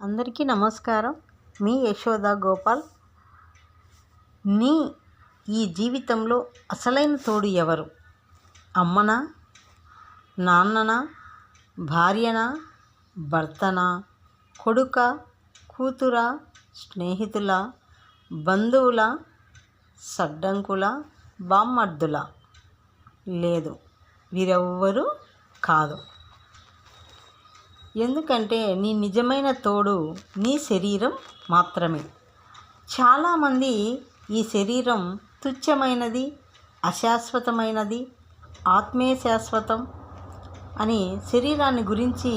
అందరికీ నమస్కారం. మీ యశోద గోపాల్. నీ ఈ జీవితంలో అసలైన తోడు ఎవరు? అమ్మనా, నాన్ననా, భార్యనా, భర్తనా, కొడుక, కూతురా, స్నేహితుల, బంధువుల, సడ్డంకుల, బామ్మర్దుల? లేదు, వీరెవ్వరూ కాదు. ఎందుకంటే నీ నిజమైన తోడు నీ శరీరం మాత్రమే. చాలామంది ఈ శరీరం తుచ్చమైనది, అశాశ్వతమైనది, ఆత్మే శాశ్వతం అని శరీరాన్ని గురించి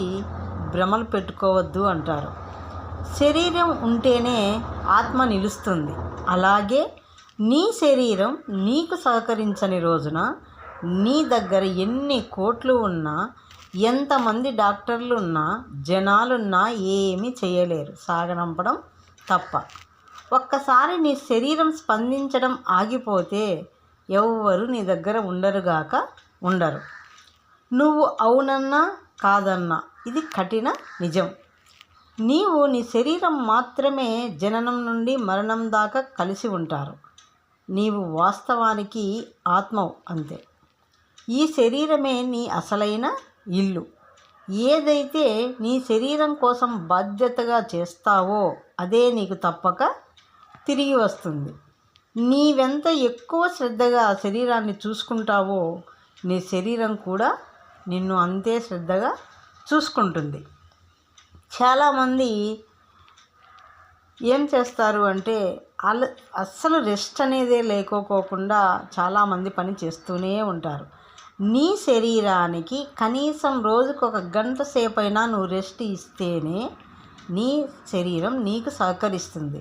భ్రమలు పెట్టుకోవద్దు అంటారు. శరీరం ఉంటేనే ఆత్మ నిలుస్తుంది. అలాగే నీ శరీరం నీకు సహకరించని రోజున నీ దగ్గర ఎన్ని కోట్లు ఉన్నా, ఎంతమంది డాక్టర్లు ఉన్నా, జనాలున్నా ఏమీ చేయలేరు, సాగనంపడం తప్ప. ఒక్కసారి నీ శరీరం స్పందించడం ఆగిపోతే ఎవ్వరు నీ దగ్గర ఉండరు. నువ్వు అవునన్నా కాదన్నా ఇది కఠిన నిజం. నీవు నీ శరీరం మాత్రమే జననం నుండి మరణం దాకా కలిసి ఉంటారు. నీవు వాస్తవానికి ఆత్మవు, అంతే. ఈ శరీరమే నీ అసలైన ఇల్లు. ఏదైతే నీ శరీరం కోసం బాధ్యతగా చేస్తావో అదే నీకు తప్పక తిరిగి వస్తుంది. నీవెంత ఎక్కువ శ్రద్ధగా శరీరాన్ని చూసుకుంటావో నీ శరీరం కూడా నిన్ను అంతే శ్రద్ధగా చూసుకుంటుంది. చాలామంది ఏం చేస్తారు అంటే అస్సలు రెస్ట్ అనేదే లేకోకుండా చాలామంది పని చేస్తూనే ఉంటారు. నీ శరీరానికి కనీసం రోజుకు 1 గంట సేపైనా నువ్వు రెస్ట్ ఇస్తేనే నీ శరీరం నీకు సహకరిస్తుంది.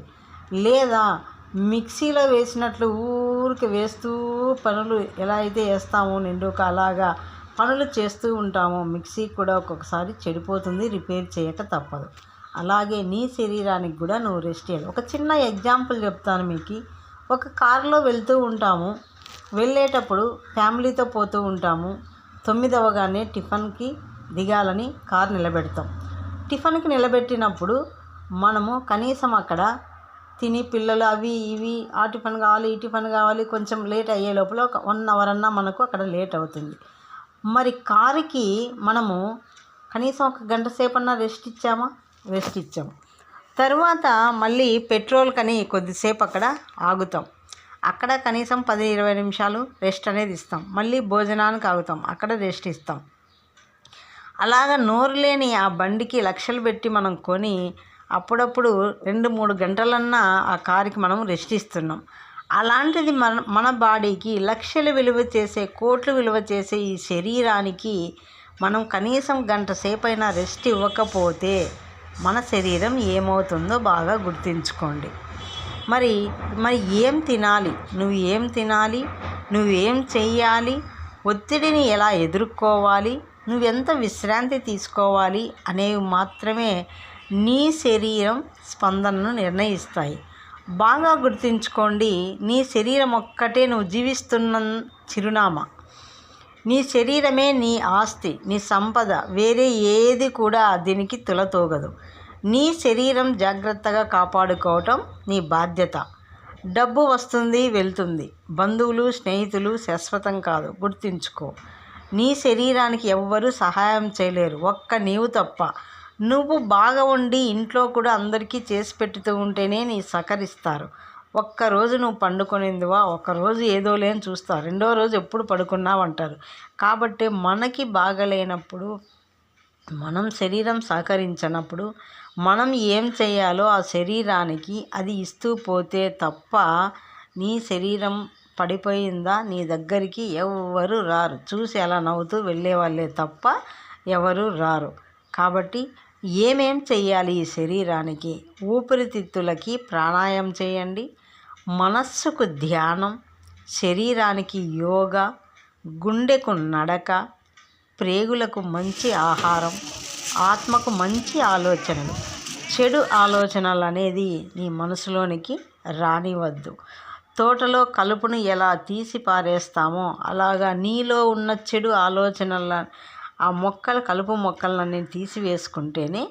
లేదా మిక్సీలో వేసినట్లు ఊరికి వేస్తూ పనులు ఎలా అయితే వేస్తామో నిండుక అలాగా పనులు చేస్తూ ఉంటామో మిక్సీ కూడా ఒక్కొక్కసారి చెడిపోతుంది, రిపేర్ చేయక తప్పదు. అలాగే నీ శరీరానికి కూడా నువ్వు రెస్ట్ చేయాలి. ఒక చిన్న ఎగ్జాంపుల్ చెప్తాను మీకు. ఒక కారులో వెళ్తూ ఉంటాము. వెళ్ళేటప్పుడు ఫ్యామిలీతో పోతూ ఉంటాము. 9 అవ్వగానే టిఫిన్కి దిగాలని కారు నిలబెడతాం. టిఫిన్కి నిలబెట్టినప్పుడు మనము కనీసం అక్కడ తిని పిల్లలు అవి ఇవి ఆ టిఫిన్ కావాలి ఈ టిఫిన్ కావాలి కొంచెం లేట్ అయ్యే లోపల ఒక 1 అవర్ అన్నా మనకు అక్కడ లేట్ అవుతుంది. మరి కారుకి మనము కనీసం 1 గంట సేపన్నా రెస్ట్ ఇచ్చాము. తర్వాత మళ్ళీ పెట్రోల్ కని కొద్దిసేపు అక్కడ ఆగుతాం. అక్కడ కనీసం 10-20 నిమిషాలు రెస్ట్ అనేది ఇస్తాం. మళ్ళీ భోజనానికి ఆగుతాం, అక్కడ రెస్ట్ ఇస్తాం. అలాగ నోరు లేని ఆ బండికి లక్షలు పెట్టి మనం కొని అప్పుడప్పుడు 2-3 గంటలన్నా ఆ కారుకి మనం రెస్ట్ ఇస్తున్నాం. అలాంటిది మన బాడీకి లక్షలు విలువ చేసే, కోట్లు విలువ చేసే ఈ శరీరానికి మనం కనీసం గంట సేపైనా రెస్ట్ ఇవ్వకపోతే మన శరీరం ఏమవుతుందో బాగా గుర్తుంచుకోండి. మరి ఏం తినాలి, నువ్వేం చెయ్యాలి, ఒత్తిడిని ఎలా ఎదుర్కోవాలి, నువ్వెంత విశ్రాంతి తీసుకోవాలి అనేవి మాత్రమే నీ శరీరం స్పందనను నిర్ణయిస్తాయి. బాగా గుర్తుంచుకోండి, నీ శరీరం ఒక్కటే నువ్వు జీవిస్తున్న చిరునామా. నీ శరీరమే నీ ఆస్తి, నీ సంపద. వేరే ఏది కూడా దీనికి తులతూగదు. నీ శరీరం జాగ్రత్తగా కాపాడుకోవటం నీ బాధ్యత. డబ్బు వస్తుంది వెళ్తుంది, బంధువులు స్నేహితులు శాశ్వతం కాదు, గుర్తుంచుకో. నీ శరీరానికి ఎవ్వరూ సహాయం చేయలేరు, ఒక్క నీవు తప్ప. నువ్వు బాగా ఉండి ఇంట్లో కూడా అందరికీ చేసి పెట్టుతూ ఉంటేనే నీ సహకరిస్తారు. ఒక్కరోజు నువ్వు పండుకొనిందివా, ఒక్కరోజు ఏదో లేని చూస్తారు, 2వ రోజు ఎప్పుడు పడుకున్నావు అంటారు. కాబట్టి మనకి బాగలేనప్పుడు, మనం శరీరం సహకరించినప్పుడు మనం ఏం చేయాలో ఆ శరీరానికి అది ఇస్తూ పోతే తప్ప నీ శరీరం పడిపోయిందా నీ దగ్గరికి ఎవ్వరు రారు. చూసి అలా నవ్వుతూ వెళ్ళేవాళ్ళే తప్ప ఎవరు రారు. కాబట్టి ఏమేం చెయ్యాలి ఈ శరీరానికి? ఊపిరితిత్తులకి ప్రాణాయామం చేయండి, మనస్సుకు ధ్యానం, శరీరానికి యోగా, గుండెకు నడక, ప్రేగులకు మంచి ఆహారం, ఆత్మకు మంచి ఆలోచనలు. చెడు ఆలోచనలు అనేది నీ మనసులోనికి రానివద్దు. తోటలో కలుపును ఎలా తీసి పారేస్తామో అలాగా నీలో ఉన్న చెడు ఆలోచనల ఆ కలుపు మొక్కలన్నీ తీసివేసుకుంటేనే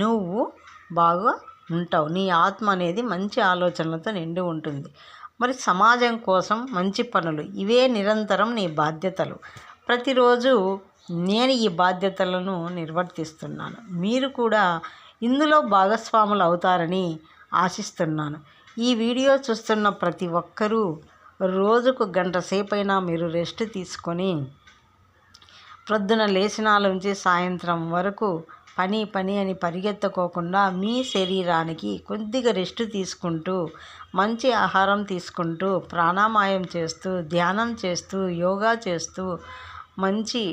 నువ్వు బాగా ఉంటావు. నీ ఆత్మ అనేది మంచి ఆలోచనలతో నిండి ఉంటుంది. మరి సమాజం కోసం మంచి పనులు, ఇవే నిరంతరం నీ బాధ్యతలు. ప్రతిరోజు నేను ఈ బాధ్యతలను నిర్వర్తిస్తున్నాను. మీరు కూడా ఇందులో భాగస్వాములు అవుతారని ఆశిస్తున్నాను. ఈ వీడియో చూస్తున్న ప్రతి ఒక్కరూ రోజుకు గంట సేపైనా మీరు రెస్ట్ తీసుకొని ప్రొద్దున లేచినాల నుంచి సాయంత్రం వరకు పని అని పరిగెత్తకోకుండా మీ శరీరానికి కొద్దిగా రెస్ట్ తీసుకుంటూ, మంచి ఆహారం తీసుకుంటూ, ప్రాణాయామం చేస్తూ, ధ్యానం చేస్తూ, యోగా చేస్తూ, మంచి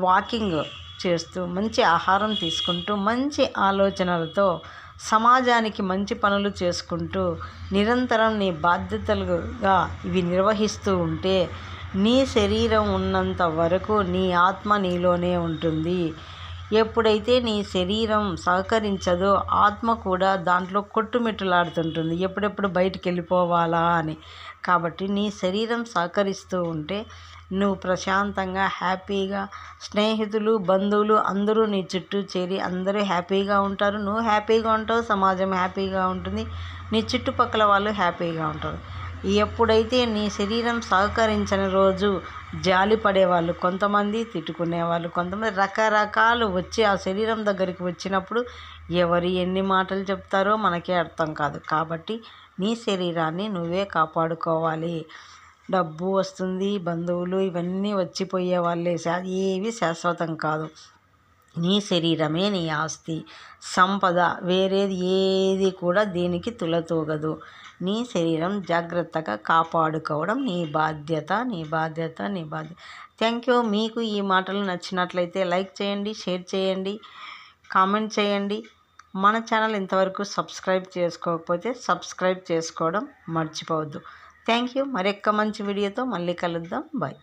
వాకింగ్ చేస్తూ, మంచి ఆహారం తీసుకుంటూ, మంచి ఆలోచనలతో సమాజానికి మంచి పనులు చేసుకుంటూ నిరంతరం నీ బాధ్యతలుగా ఇవి నిర్వహిస్తూ ఉంటే నీ శరీరం ఉన్నంత వరకు నీ ఆత్మ నీలోనే ఉంటుంది. ఎప్పుడైతే నీ శరీరం సహకరించదో ఆత్మ కూడా దాంట్లో కొట్టుమిట్టులాడుతుంటుంది, ఎప్పుడెప్పుడు బయటికి వెళ్ళిపోవాలా అని. కాబట్టి నీ శరీరం సహకరిస్తూ ఉంటే నువ్వు ప్రశాంతంగా హ్యాపీగా, స్నేహితులు బంధువులు అందరూ నీ చుట్టూ చేరి అందరూ హ్యాపీగా ఉంటారు, నువ్వు హ్యాపీగా ఉంటావు, సమాజం హ్యాపీగా ఉంటుంది, నీ చుట్టుపక్కల వాళ్ళు హ్యాపీగా ఉంటారు. ఎప్పుడైతే నీ శరీరం సహకరించని రోజు జాలి పడేవాళ్ళు కొంతమంది, తిట్టుకునేవాళ్ళు కొంతమంది, రకరకాలు వచ్చి ఆ శరీరం దగ్గరికి వచ్చినప్పుడు ఎవరు ఎన్ని మాటలు చెప్తారో మనకే అర్థం కాదు. కాబట్టి నీ శరీరాన్ని నువ్వే కాపాడుకోవాలి. డబ్బు వస్తుంది, బంధువులు ఇవన్నీ వచ్చిపోయే వాళ్ళే, ఏవి శాశ్వతం కాదు. నీ శరీరమే నీ ఆస్తి, సంపద, వేరేది ఏది కూడా దీనికి తులతూగదు. నీ శరీరం జాగ్రత్తగా కాపాడుకోవడం నీ బాధ్యత. Thank you. మీకు ఈ మాటలు నచ్చినట్లయితే లైక్ చేయండి, షేర్ చేయండి, కామెంట్ చేయండి. మన ఛానల్ ఇంతవరకు సబ్స్క్రైబ్ చేసుకోకపోతే సబ్స్క్రైబ్ చేసుకోవడం మర్చిపోవద్దు. Thank you. మరొక్క మంచి వీడియోతో మళ్ళీ కలుద్దాం. బాయ్.